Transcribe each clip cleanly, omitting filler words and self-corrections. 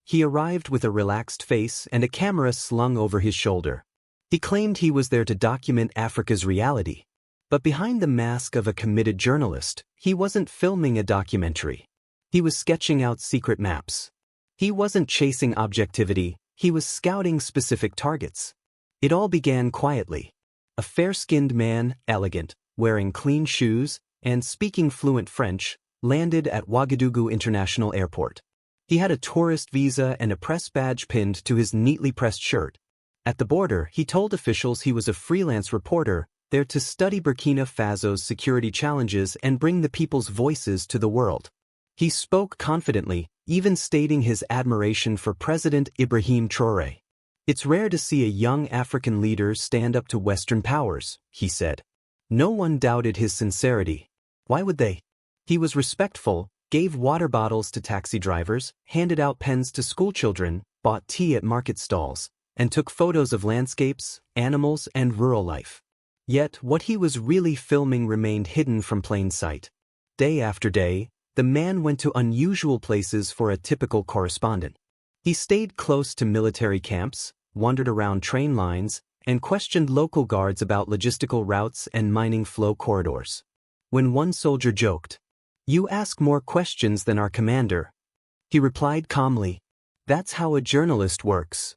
he arrived with a relaxed face and a camera slung over his shoulder. He claimed he was there to document Africa's reality. But behind the mask of a committed journalist, he wasn't filming a documentary. He was sketching out secret maps. He wasn't chasing objectivity, he was scouting specific targets. It all began quietly. A fair-skinned man, elegant, wearing clean shoes, and speaking fluent French, landed at Ouagadougou International Airport. He had a tourist visa and a press badge pinned to his neatly pressed shirt. At the border, he told officials he was a freelance reporter, there to study Burkina Faso's security challenges and bring the people's voices to the world. He spoke confidently, even stating his admiration for President Ibrahim Traoré. "It's rare to see a young African leader stand up to Western powers," he said. No one doubted his sincerity. Why would they? He was respectful, gave water bottles to taxi drivers, handed out pens to schoolchildren, bought tea at market stalls, and took photos of landscapes, animals, and rural life. Yet what he was really filming remained hidden from plain sight. Day after day, the man went to unusual places for a typical correspondent. He stayed close to military camps, wandered around train lines, and questioned local guards about logistical routes and mining flow corridors. When one soldier joked, "You ask more questions than our commander," he replied calmly, "That's how a journalist works."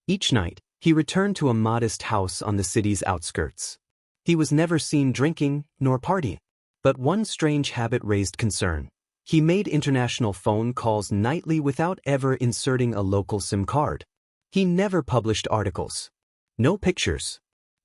Each night, he returned to a modest house on the city's outskirts. He was never seen drinking nor partying. But one strange habit raised concern. He made international phone calls nightly without ever inserting a local SIM card. He never published articles. No pictures.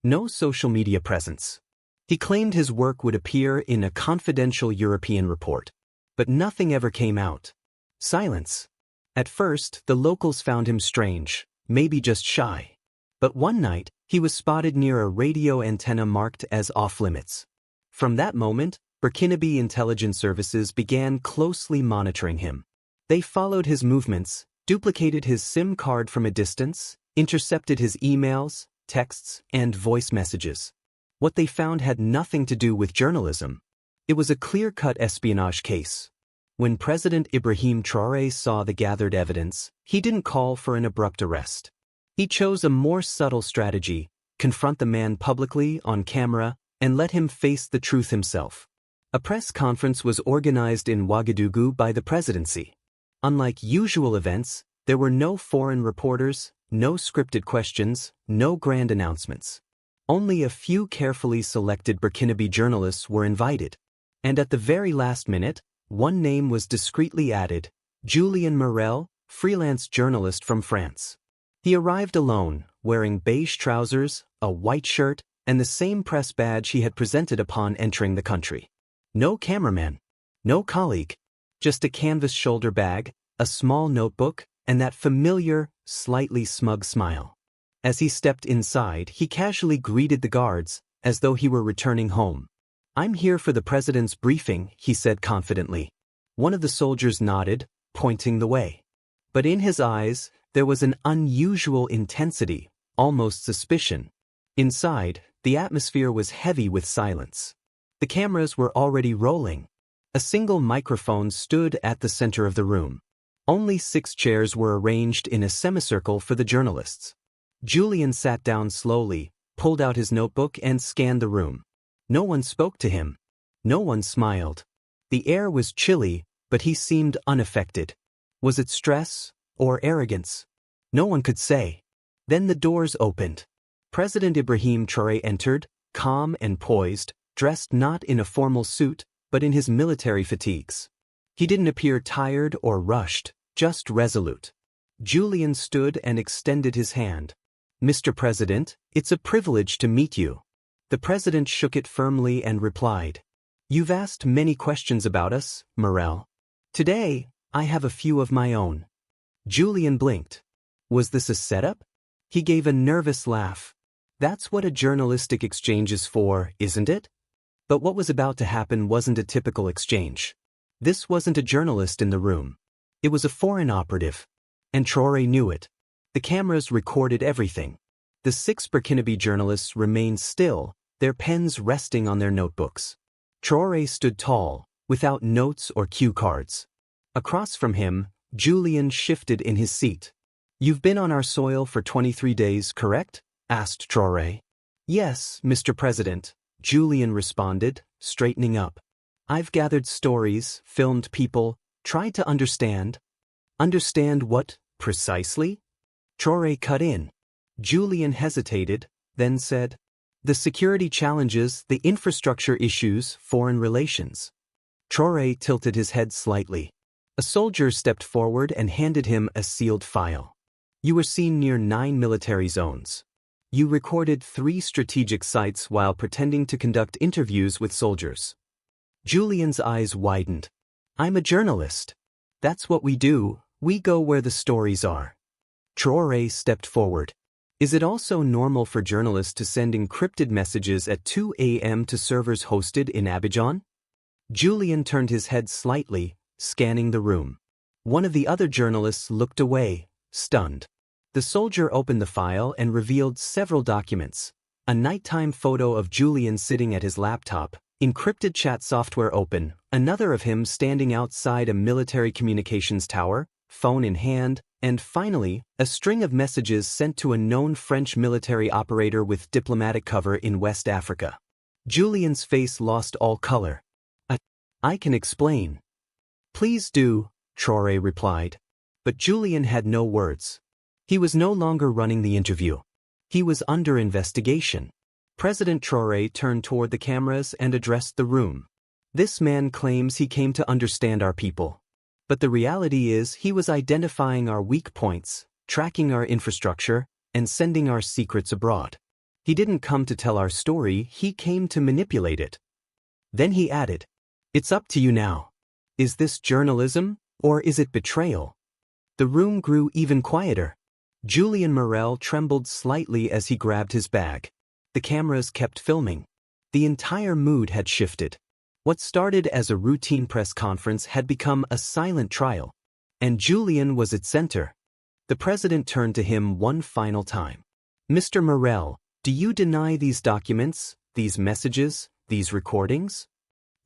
No social media presence. He claimed his work would appear in a confidential European report. But nothing ever came out. Silence. At first, the locals found him strange, maybe just shy. But one night, he was spotted near a radio antenna marked as off-limits. From that moment, Burkinabe intelligence services began closely monitoring him. They followed his movements, duplicated his SIM card from a distance, intercepted his emails, texts, and voice messages. What they found had nothing to do with journalism. It was a clear-cut espionage case. When President Ibrahim Traoré saw the gathered evidence, he didn't call for an abrupt arrest. He chose a more subtle strategy: confront the man publicly, on camera, and let him face the truth himself. A press conference was organized in Ouagadougou by the presidency. Unlike usual events, there were no foreign reporters, no scripted questions, no grand announcements. Only a few carefully selected Burkinabe journalists were invited. And at the very last minute, one name was discreetly added: Julien Morel, freelance journalist from France. He arrived alone, wearing beige trousers, a white shirt, and the same press badge he had presented upon entering the country. No cameraman, no colleague, just a canvas shoulder bag, a small notebook, and that familiar, slightly smug smile. As he stepped inside, he casually greeted the guards, as though he were returning home. "I'm here for the president's briefing," he said confidently. One of the soldiers nodded, pointing the way. But in his eyes, there was an unusual intensity, almost suspicion. Inside, the atmosphere was heavy with silence. The cameras were already rolling. A single microphone stood at the center of the room. Only 6 chairs were arranged in a semicircle for the journalists. Julien sat down slowly, pulled out his notebook and scanned the room. No one spoke to him. No one smiled. The air was chilly, but he seemed unaffected. Was it stress or arrogance? No one could say. Then the doors opened. President Ibrahim Traoré entered, calm and poised, dressed not in a formal suit, but in his military fatigues. He didn't appear tired or rushed, just resolute. Julien stood and extended his hand. "Mr. President, it's a privilege to meet you." The president shook it firmly and replied, "You've asked many questions about us, Morel. Today, I have a few of my own." Julien blinked. Was this a setup? He gave a nervous laugh. That's what a journalistic exchange is for, isn't it? But what was about to happen wasn't a typical exchange. This wasn't a journalist in the room. It was a foreign operative. And Traoré knew it. The cameras recorded everything. The 6 Burkinabe journalists remained still, their pens resting on their notebooks. Traoré stood tall, without notes or cue cards. Across from him, Julian shifted in his seat. "You've been on our soil for 23 days, correct?" asked Traoré. "Yes, Mr. President," Julian responded, straightening up. "I've gathered stories, filmed people, tried to understand." "Understand what, precisely?" Traoré cut in. Julian hesitated, then said, "The security challenges, the infrastructure issues, foreign relations." Traoré tilted his head slightly. A soldier stepped forward and handed him a sealed file. "You were seen near 9 military zones. You recorded 3 strategic sites while pretending to conduct interviews with soldiers." Julian's eyes widened. "I'm a journalist. That's what we do, we go where the stories are." Traoré stepped forward. "Is it also normal for journalists to send encrypted messages at 2 a.m. to servers hosted in Abidjan?" Julian turned his head slightly, scanning the room. One of the other journalists looked away, stunned. The soldier opened the file and revealed several documents. A nighttime photo of Julian sitting at his laptop, encrypted chat software open, another of him standing outside a military communications tower, phone in hand, and finally, a string of messages sent to a known French military operator with diplomatic cover in West Africa. Julian's face lost all color. "I can explain." "Please do," Traoré replied. But Julian had no words. He was no longer running the interview. He was under investigation. President Traoré turned toward the cameras and addressed the room. "This man claims he came to understand our people. But the reality is he was identifying our weak points, tracking our infrastructure, and sending our secrets abroad. He didn't come to tell our story, he came to manipulate it." Then he added, "It's up to you now. Is this journalism, or is it betrayal?" The room grew even quieter. Julian Morel trembled slightly as he grabbed his bag. The cameras kept filming. The entire mood had shifted. What started as a routine press conference had become a silent trial. And Julian was its center. The president turned to him one final time. "Mr. Morel, do you deny these documents, these messages, these recordings?"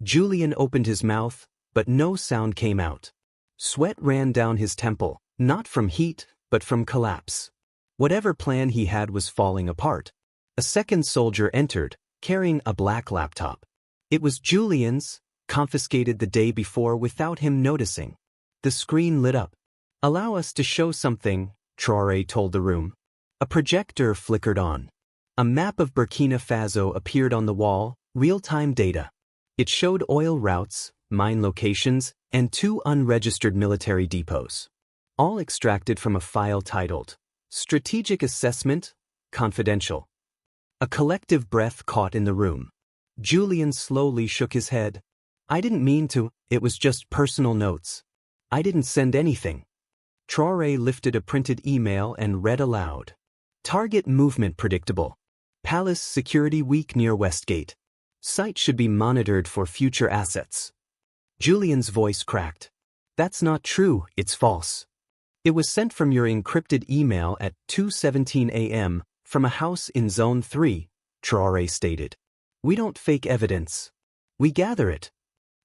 Julian opened his mouth, but no sound came out. Sweat ran down his temple, not from heat, but from collapse. Whatever plan he had was falling apart. A second soldier entered, carrying a black laptop. It was Julian's, confiscated the day before without him noticing. The screen lit up. "Allow us to show something," Traoré told the room. A projector flickered on. A map of Burkina Faso appeared on the wall, real-time data. It showed oil routes, mine locations, and 2 unregistered military depots. All extracted from a file titled, "Strategic Assessment, Confidential." A collective breath caught in the room. Julian slowly shook his head. "I didn't mean to, it was just personal notes. I didn't send anything." Traoré lifted a printed email and read aloud. "Target movement predictable. Palace security weak near Westgate. Site should be monitored for future assets." Julian's voice cracked. "That's not true, it's false. It was sent from your encrypted email at 2:17 a.m. from a house in Zone 3, Traoré stated. "We don't fake evidence. We gather it."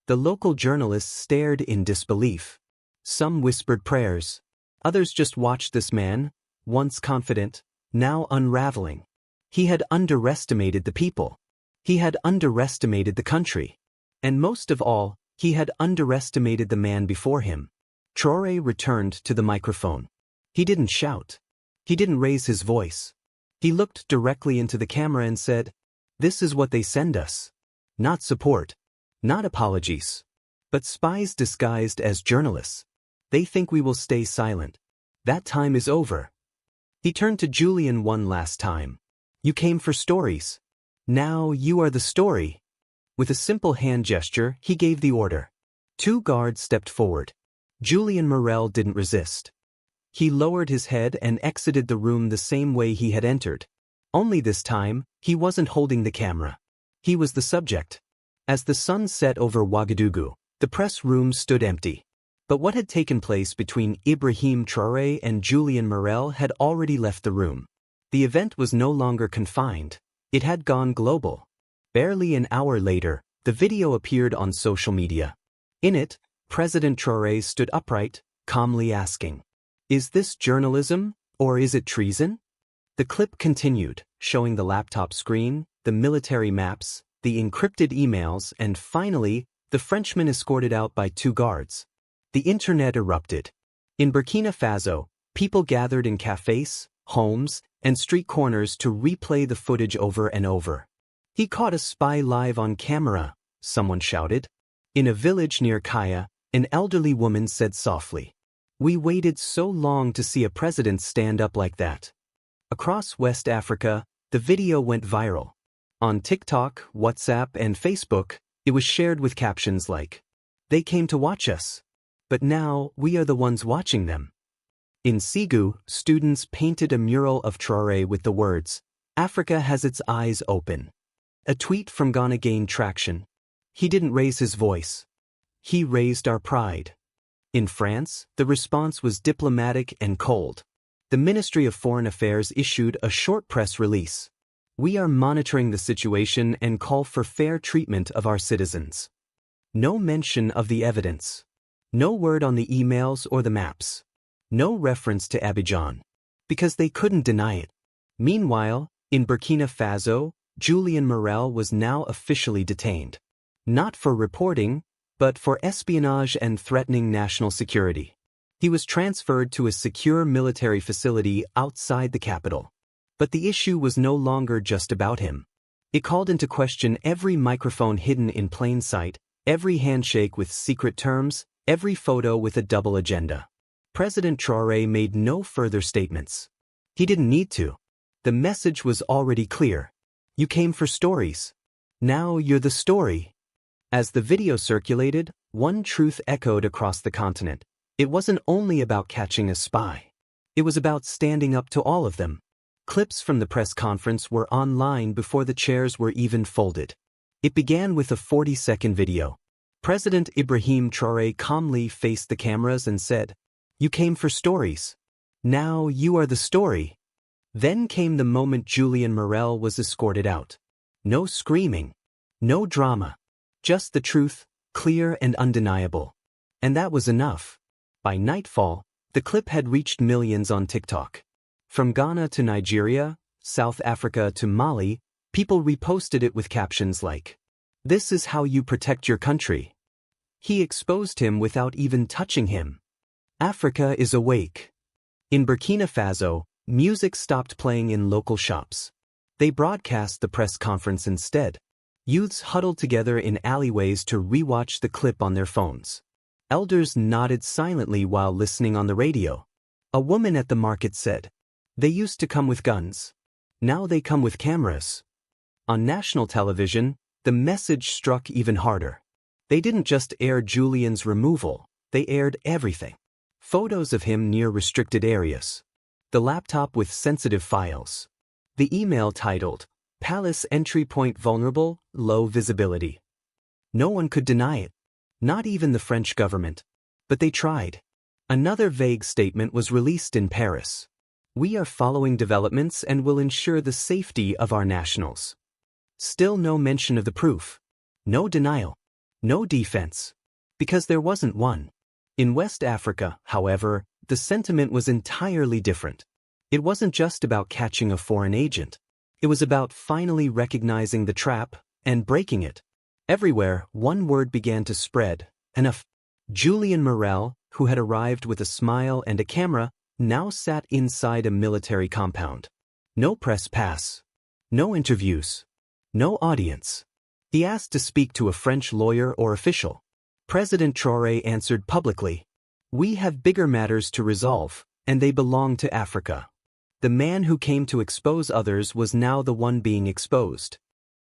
The local journalists stared in disbelief. Some whispered prayers. Others just watched this man, once confident, now unraveling. He had underestimated the people. He had underestimated the country. And most of all, he had underestimated the man before him. Traoré returned to the microphone. He didn't shout. He didn't raise his voice. He looked directly into the camera and said, "This is what they send us. Not support. Not apologies. But spies disguised as journalists. They think we will stay silent. That time is over." He turned to Julian one last time. "You came for stories. Now you are the story." With a simple hand gesture, he gave the order. 2 guards stepped forward. Julian Morel didn't resist. He lowered his head and exited the room the same way he had entered. Only this time, he wasn't holding the camera. He was the subject. As the sun set over Ouagadougou, the press room stood empty. But what had taken place between Ibrahim Traoré and Julian Morel had already left the room. The event was no longer confined. It had gone global. Barely an hour later, the video appeared on social media. In it, President Traoré stood upright, calmly asking, "Is this journalism, or is it treason?" The clip continued, showing the laptop screen, the military maps, the encrypted emails, and finally, the Frenchman escorted out by 2 guards. The internet erupted. In Burkina Faso, people gathered in cafes, homes, and street corners to replay the footage over and over. "He caught a spy live on camera," someone shouted. In a village near Kaya, an elderly woman said softly, "We waited so long to see a president stand up like that." Across West Africa, the video went viral. On TikTok, WhatsApp, and Facebook, it was shared with captions like, "They came to watch us. But now, we are the ones watching them." In Ségou, students painted a mural of Traoré with the words, "Africa has its eyes open." A tweet from Ghana gained traction. "He didn't raise his voice. He raised our pride." In France, the response was diplomatic and cold. The Ministry of Foreign Affairs issued a short press release. "We are monitoring the situation and call for fair treatment of our citizens." No mention of the evidence. No word on the emails or the maps. No reference to Abidjan. Because they couldn't deny it. Meanwhile, in Burkina Faso, Julian Morel was now officially detained. Not for reporting, but for espionage and threatening national security. He was transferred to a secure military facility outside the capital. But the issue was no longer just about him. It called into question every microphone hidden in plain sight, every handshake with secret terms, every photo with a double agenda. President Traoré made no further statements. He didn't need to. The message was already clear. You came for stories. Now you're the story. As the video circulated, one truth echoed across the continent. It wasn't only about catching a spy. It was about standing up to all of them. Clips from the press conference were online before the chairs were even folded. It began with a 40-second video. President Ibrahim Traoré calmly faced the cameras and said, "You came for stories. Now you are the story." Then came the moment Julian Morel was escorted out. No screaming. No drama. Just the truth, clear and undeniable. And that was enough. By nightfall, the clip had reached millions on TikTok. From Ghana to Nigeria, South Africa to Mali, people reposted it with captions like, "This is how you protect your country." He exposed him without even touching him. Africa is awake. In Burkina Faso, music stopped playing in local shops. They broadcast the press conference instead. Youths huddled together in alleyways to rewatch the clip on their phones. Elders nodded silently while listening on the radio. A woman at the market said, "They used to come with guns. Now they come with cameras." On national television, the message struck even harder. They didn't just air Julian's removal, they aired everything. Photos of him near restricted areas. The laptop with sensitive files. The email titled, "Palace Entry Point Vulnerable, Low Visibility." No one could deny it. Not even the French government. But they tried. Another vague statement was released in Paris. "We are following developments and will ensure the safety of our nationals." Still no mention of the proof. No denial. No defense. Because there wasn't one. In West Africa, however, the sentiment was entirely different. It wasn't just about catching a foreign agent. It was about finally recognizing the trap and breaking it. Everywhere, one word began to spread, enough. Julian Morel, who had arrived with a smile and a camera, now sat inside a military compound. No press pass. No interviews. No audience. He asked to speak to a French lawyer or official. President Traoré answered publicly, "We have bigger matters to resolve, and they belong to Africa." The man who came to expose others was now the one being exposed.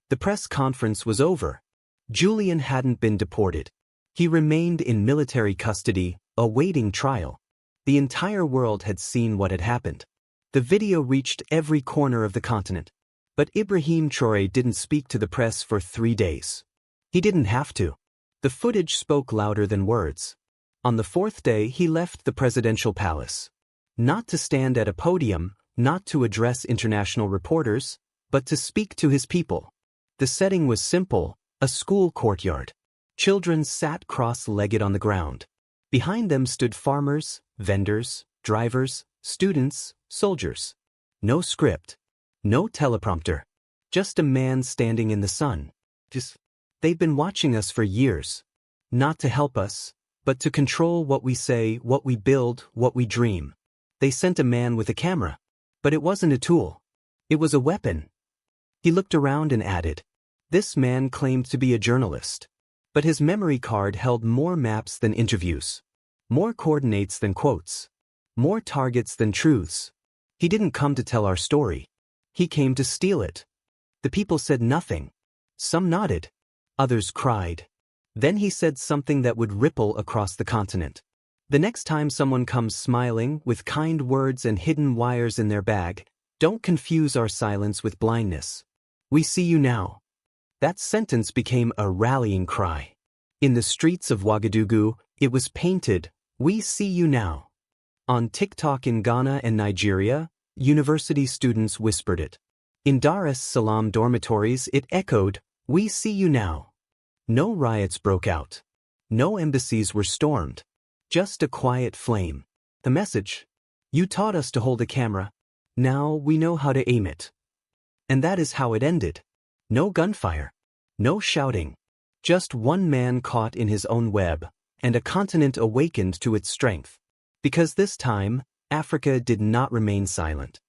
The press conference was over. Julian hadn't been deported. He remained in military custody, awaiting trial. The entire world had seen what had happened. The video reached every corner of the continent. But Ibrahim Traoré didn't speak to the press for 3 days. He didn't have to. The footage spoke louder than words. On the 4th day, he left the presidential palace. Not to stand at a podium, not to address international reporters, but to speak to his people. The setting was simple, a school courtyard. Children sat cross-legged on the ground. Behind them stood farmers, vendors, drivers, students, soldiers. No script. No teleprompter. Just a man standing in the sun. They've been watching us for years. Not to help us, but to control what we say, what we build, what we dream. They sent a man with a camera. But it wasn't a tool. It was a weapon. He looked around and added, "This man claimed to be a journalist. But his memory card held more maps than interviews. More coordinates than quotes. More targets than truths. He didn't come to tell our story. He came to steal it." The people said nothing. Some nodded. Others cried. Then he said something that would ripple across the continent. "The next time someone comes smiling, with kind words and hidden wires in their bag, don't confuse our silence with blindness. We see you now." That sentence became a rallying cry. In the streets of Ouagadougou, it was painted, "We see you now." On TikTok in Ghana and Nigeria, university students whispered it. In Dar es Salaam dormitories, it echoed, "We see you now." No riots broke out. No embassies were stormed. Just a quiet flame. The message: "You taught us to hold a camera. Now we know how to aim it." And that is how it ended. No gunfire. No shouting. Just one man caught in his own web, and a continent awakened to its strength. Because this time, Africa did not remain silent.